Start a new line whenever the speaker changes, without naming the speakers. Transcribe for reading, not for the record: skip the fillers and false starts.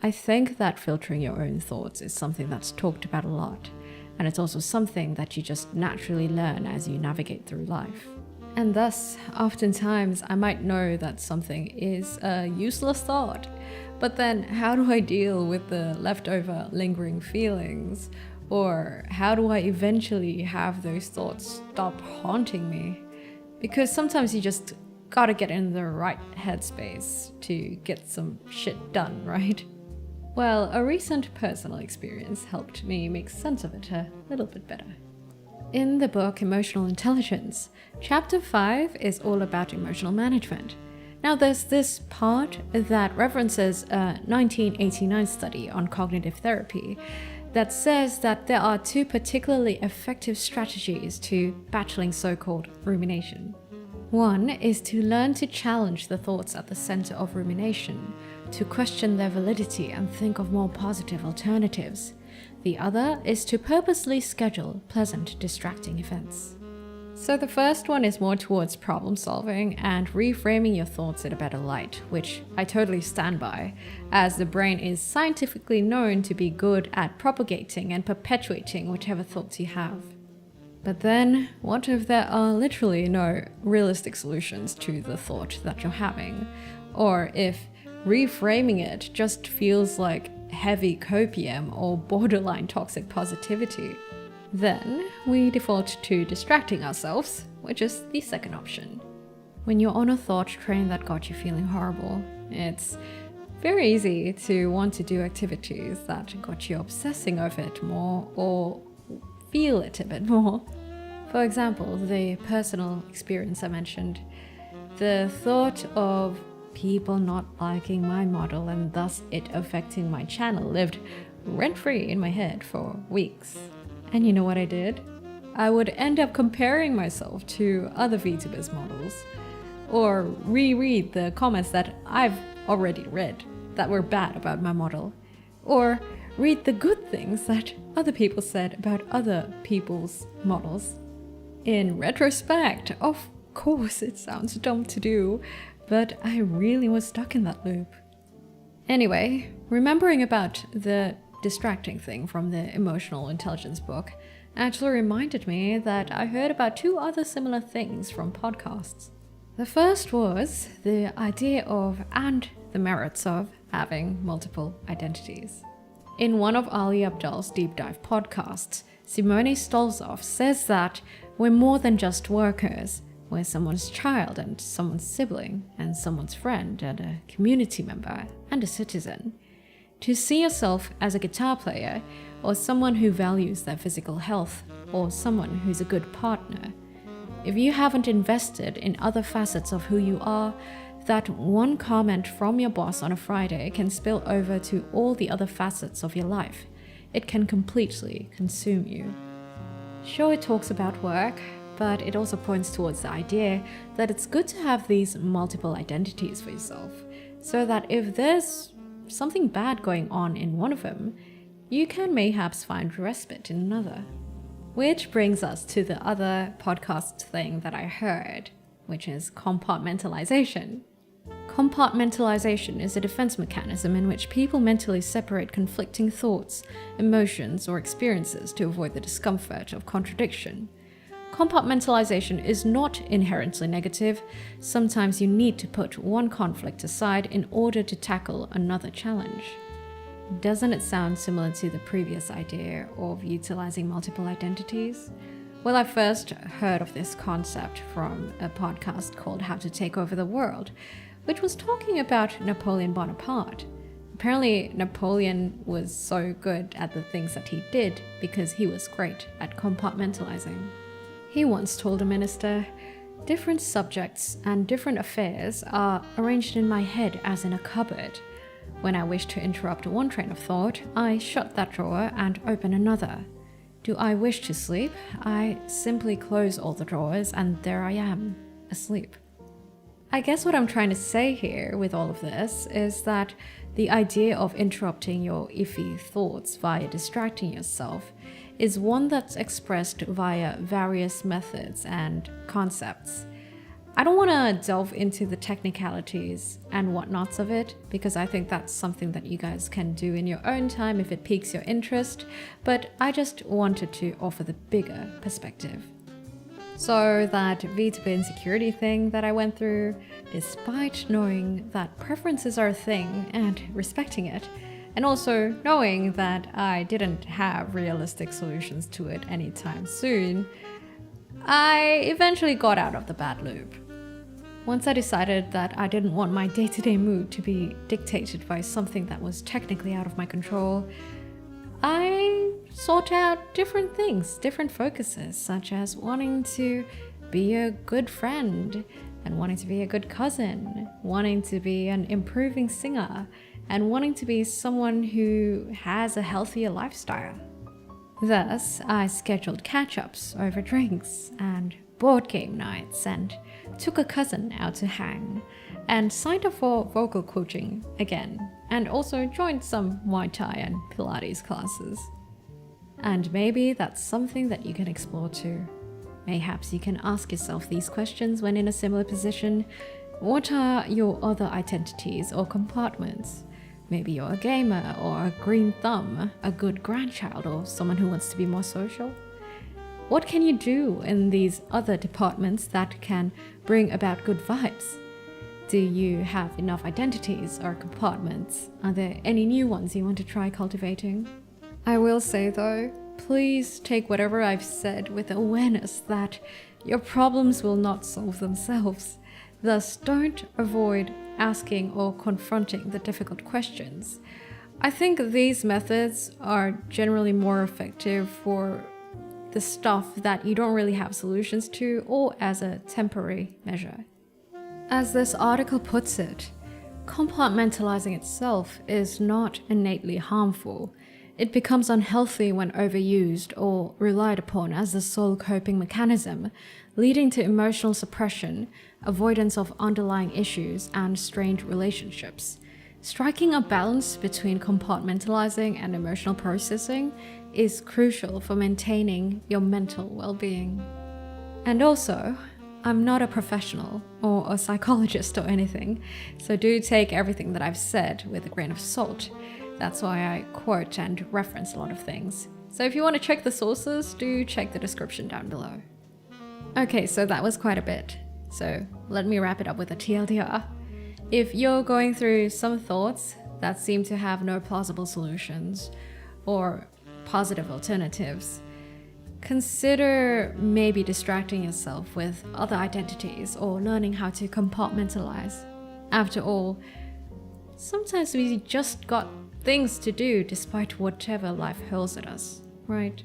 I think that filtering your own thoughts is something that's talked about a lot, and it's also something that you just naturally learn as you navigate through life. And thus, oftentimes, I might know that something is a useless thought, but then how do I deal with the leftover lingering feelings? Or how do I eventually have those thoughts stop haunting me? Because sometimes you just gotta get in the right headspace to get some shit done, right? Well, a recent personal experience helped me make sense of it a little bit better. In the book Emotional Intelligence, Chapter 5 is all about emotional management. Now there's this part that references a 1989 study on cognitive therapy that says that there are two particularly effective strategies to battling so-called rumination. One is to learn to challenge the thoughts at the center of rumination, to question their validity and think of more positive alternatives. The other is to purposely schedule pleasant, distracting events. So the first one is more towards problem solving and reframing your thoughts in a better light, which I totally stand by, as the brain is scientifically known to be good at propagating and perpetuating whichever thoughts you have. But then, what if there are literally no realistic solutions to the thought that you're having? Or if reframing it just feels like heavy copium or borderline toxic positivity? Then we default to distracting ourselves, which is the second option. When you're on a thought train that got you feeling horrible, it's very easy to want to do activities that got you obsessing over it more or feel it a bit more. For example, the personal experience I mentioned, the thought of people not liking my model and thus it affecting my channel lived rent-free in my head for weeks. And you know what I did? I would end up comparing myself to other VTubers models, or reread the comments that I've already read that were bad about my model, or read the good things that other people said about other people's models. In retrospect, of course it sounds dumb to do, but I really was stuck in that loop. Anyway, remembering about the distracting thing from the emotional intelligence book actually reminded me that I heard about two other similar things from podcasts. The first was the idea of and the merits of having multiple identities. In one of Ali Abdaal's deep dive podcasts, Simone Stolzoff says that we're more than just workers. We're someone's child and someone's sibling and someone's friend and a community member and a citizen. To see yourself as a guitar player or someone who values their physical health or someone who's a good partner. If you haven't invested in other facets of who you are, that one comment from your boss on a Friday can spill over to all the other facets of your life. It can completely consume you. Sure, it talks about work, but it also points towards the idea that it's good to have these multiple identities for yourself, so that if there's something bad going on in one of them, you can mayhaps find respite in another. Which brings us to the other podcast thing that I heard, which is compartmentalization. Compartmentalization is a defense mechanism in which people mentally separate conflicting thoughts, emotions, or experiences to avoid the discomfort of contradiction. Compartmentalization is not inherently negative. Sometimes you need to put one conflict aside in order to tackle another challenge. Doesn't it sound similar to the previous idea of utilizing multiple identities? Well, I first heard of this concept from a podcast called How to Take Over the World, which was talking about Napoleon Bonaparte. Apparently, Napoleon was so good at the things that he did because he was great at compartmentalizing. He once told a minister, "Different subjects and different affairs are arranged in my head as in a cupboard. When I wish to interrupt one train of thought, I shut that drawer and open another. Do I wish to sleep? I simply close all the drawers and there I am, asleep." I guess what I'm trying to say here with all of this is that the idea of interrupting your iffy thoughts via distracting yourself is one that's expressed via various methods and concepts. I don't want to delve into the technicalities and whatnots of it, because I think that's something that you guys can do in your own time if it piques your interest, but I just wanted to offer the bigger perspective. So that vtuber insecurity thing that I went through, despite knowing that preferences are a thing and respecting it, and also knowing that I didn't have realistic solutions to it anytime soon, I eventually got out of the bad loop. Once I decided that I didn't want my day-to-day mood to be dictated by something that was technically out of my control, I sought out different things, different focuses, such as wanting to be a good friend, and wanting to be a good cousin, wanting to be an improving singer, and wanting to be someone who has a healthier lifestyle. Thus, I scheduled catch-ups over drinks and board game nights, and took a cousin out to hang, and signed up for vocal coaching again, and also joined some Muay Thai and Pilates classes. And maybe that's something that you can explore too. Mayhaps you can ask yourself these questions when in a similar position. What are your other identities or compartments? Maybe you're a gamer or a green thumb, a good grandchild, or someone who wants to be more social. What can you do in these other departments that can bring about good vibes? Do you have enough identities or compartments? Are there any new ones you want to try cultivating? I will say though, please take whatever I've said with awareness that your problems will not solve themselves. Thus, don't avoid asking or confronting the difficult questions. I think these methods are generally more effective for the stuff that you don't really have solutions to, or as a temporary measure. As this article puts it, compartmentalizing itself is not innately harmful. It becomes unhealthy when overused or relied upon as the sole coping mechanism, leading to emotional suppression, avoidance of underlying issues, and strained relationships. Striking a balance between compartmentalizing and emotional processing is crucial for maintaining your mental well-being. And also, I'm not a professional or a psychologist or anything, so do take everything that I've said with a grain of salt. That's why I quote and reference a lot of things. So if you want to check the sources, do check the description down below. Okay, so that was quite a bit. So let me wrap it up with a TLDR. If you're going through some thoughts that seem to have no plausible solutions or positive alternatives, consider maybe distracting yourself with other identities or learning how to compartmentalize. After all, sometimes we just got things to do despite whatever life hurls at us, right?